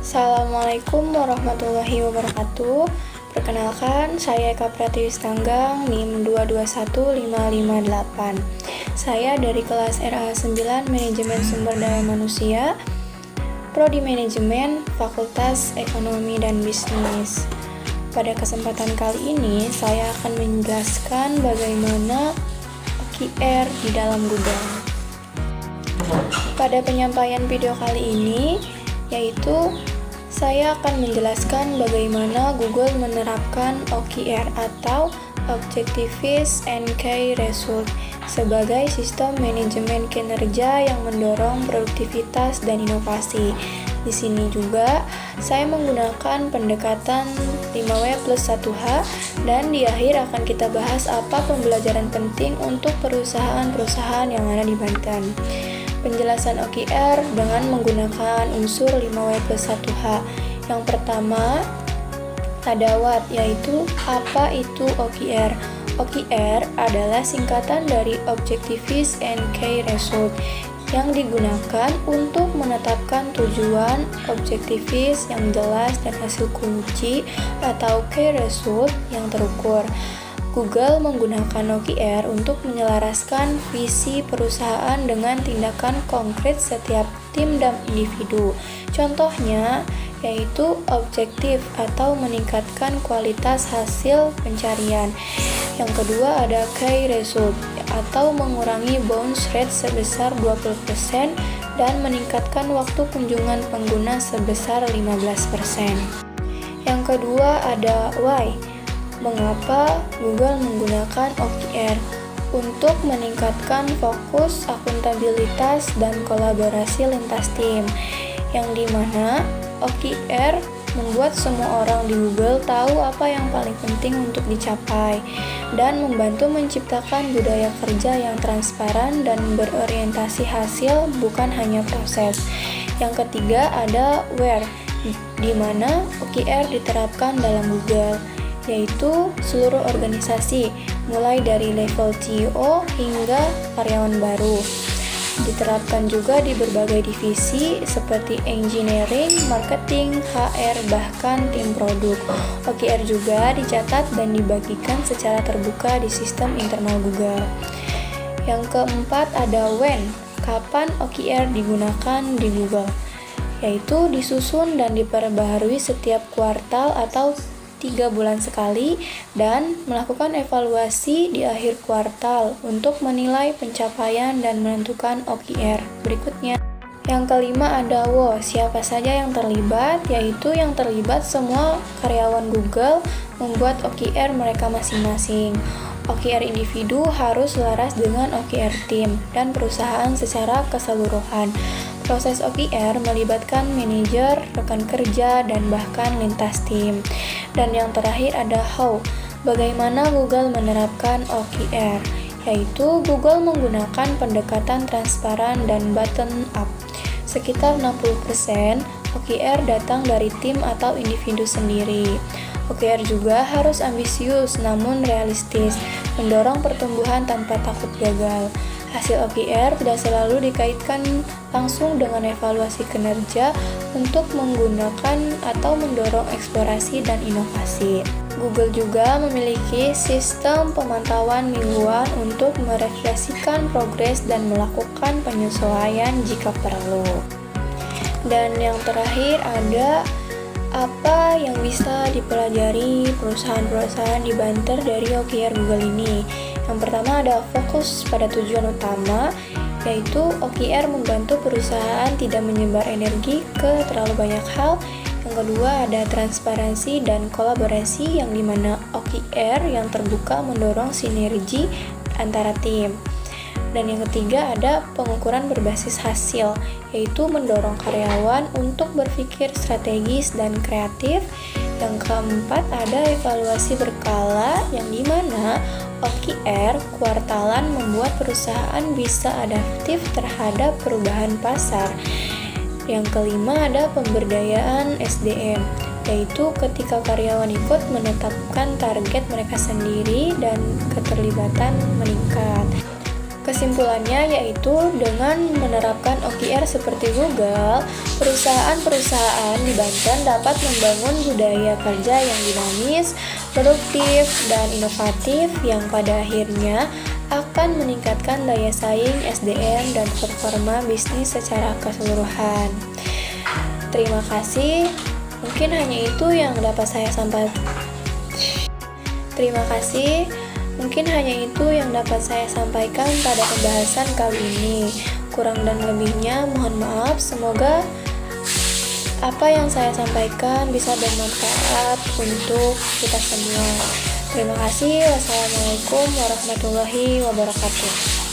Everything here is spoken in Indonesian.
Assalamualaikum warahmatullahi wabarakatuh. Perkenalkan, saya Eka Pratiwistanggang, NIM 221558. Saya dari kelas RA9 Manajemen Sumber Daya Manusia, Prodi Manajemen, Fakultas Ekonomi dan Bisnis. Pada kesempatan kali ini, saya akan menjelaskan bagaimana OKR di dalam Google. Pada penyampaian video kali ini, yaitu saya akan menjelaskan bagaimana Google menerapkan OKR atau Objectives and Key Result sebagai sistem manajemen kinerja yang mendorong produktivitas dan inovasi. Di sini juga saya menggunakan pendekatan 5W+1H, dan di akhir akan kita bahas apa pembelajaran penting untuk perusahaan-perusahaan yang ada di Banten. Penjelasan OKR dengan menggunakan unsur 5W+1H. Yang pertama ada what, yaitu apa itu OKR. OKR adalah singkatan dari Objectives and Key Result yang digunakan untuk menetapkan tujuan, objectives yang jelas dan hasil kunci, atau key result yang terukur. Google menggunakan OKR untuk menyelaraskan visi perusahaan dengan tindakan konkret setiap tim dan individu. Contohnya yaitu objektif atau meningkatkan kualitas hasil pencarian. Yang kedua ada key result atau mengurangi bounce rate sebesar 20% dan meningkatkan waktu kunjungan pengguna sebesar 15%. Yang kedua ada why. Mengapa Google menggunakan OKR? Untuk meningkatkan fokus, akuntabilitas, dan kolaborasi lintas tim, yang dimana OKR membuat semua orang di Google tahu apa yang paling penting untuk dicapai dan membantu menciptakan budaya kerja yang transparan dan berorientasi hasil, bukan hanya proses. Yang ketiga ada where, di mana OKR diterapkan dalam Google, yaitu seluruh organisasi, mulai dari level CEO hingga karyawan baru. Diterapkan juga di berbagai divisi seperti engineering, marketing, HR, bahkan tim produk. OKR juga dicatat dan dibagikan secara terbuka di sistem internal Google. Yang keempat ada when, kapan OKR digunakan di Google, yaitu disusun dan diperbaharui setiap kuartal atau 3 bulan sekali, dan melakukan evaluasi di akhir kuartal untuk menilai pencapaian dan menentukan OKR berikutnya. Yang kelima ada siapa saja yang terlibat, yaitu yang terlibat semua karyawan Google membuat OKR mereka masing-masing. OKR individu harus selaras dengan OKR tim dan perusahaan secara keseluruhan. Proses OKR melibatkan manajer, rekan kerja, dan bahkan lintas tim. Dan yang terakhir ada how, bagaimana Google menerapkan OKR, yaitu Google menggunakan pendekatan transparan dan bottom up. Sekitar 60% OKR datang dari tim atau individu sendiri. OKR juga harus ambisius namun realistis, mendorong pertumbuhan tanpa takut gagal. Hasil OKR tidak selalu dikaitkan langsung dengan evaluasi kinerja untuk menggunakan atau mendorong eksplorasi dan inovasi. Google juga memiliki sistem pemantauan mingguan untuk merefleksikan progres dan melakukan penyesuaian jika perlu. Dan yang terakhir ada apa yang bisa dipelajari perusahaan-perusahaan di Banten dari OKR Google ini. Yang pertama ada fokus pada tujuan utama, yaitu OKR membantu perusahaan tidak menyebar energi ke terlalu banyak hal. Yang kedua ada transparansi dan kolaborasi, yang dimana OKR yang terbuka mendorong sinergi antara tim. Dan yang ketiga ada pengukuran berbasis hasil, yaitu mendorong karyawan untuk berpikir strategis dan kreatif. Yang keempat ada evaluasi berkala, yang dimana OKR kuartalan membuat perusahaan bisa adaptif terhadap perubahan pasar. Yang kelima ada pemberdayaan SDM, yaitu ketika karyawan ikut menetapkan target mereka sendiri dan keterlibatan meningkat. Kesimpulannya yaitu dengan menerapkan OKR seperti Google, perusahaan-perusahaan di Banten dapat membangun budaya kerja yang dinamis, produktif, dan inovatif yang pada akhirnya akan meningkatkan daya saing SDM dan performa bisnis secara keseluruhan. Terima kasih. Mungkin hanya itu yang dapat saya sampaikan. Terima kasih. Mungkin hanya itu yang dapat saya sampaikan pada pembahasan kali ini. Kurang dan lebihnya mohon maaf. Semoga apa yang saya sampaikan bisa bermanfaat untuk kita semua. Terima kasih. Wassalamualaikum warahmatullahi wabarakatuh.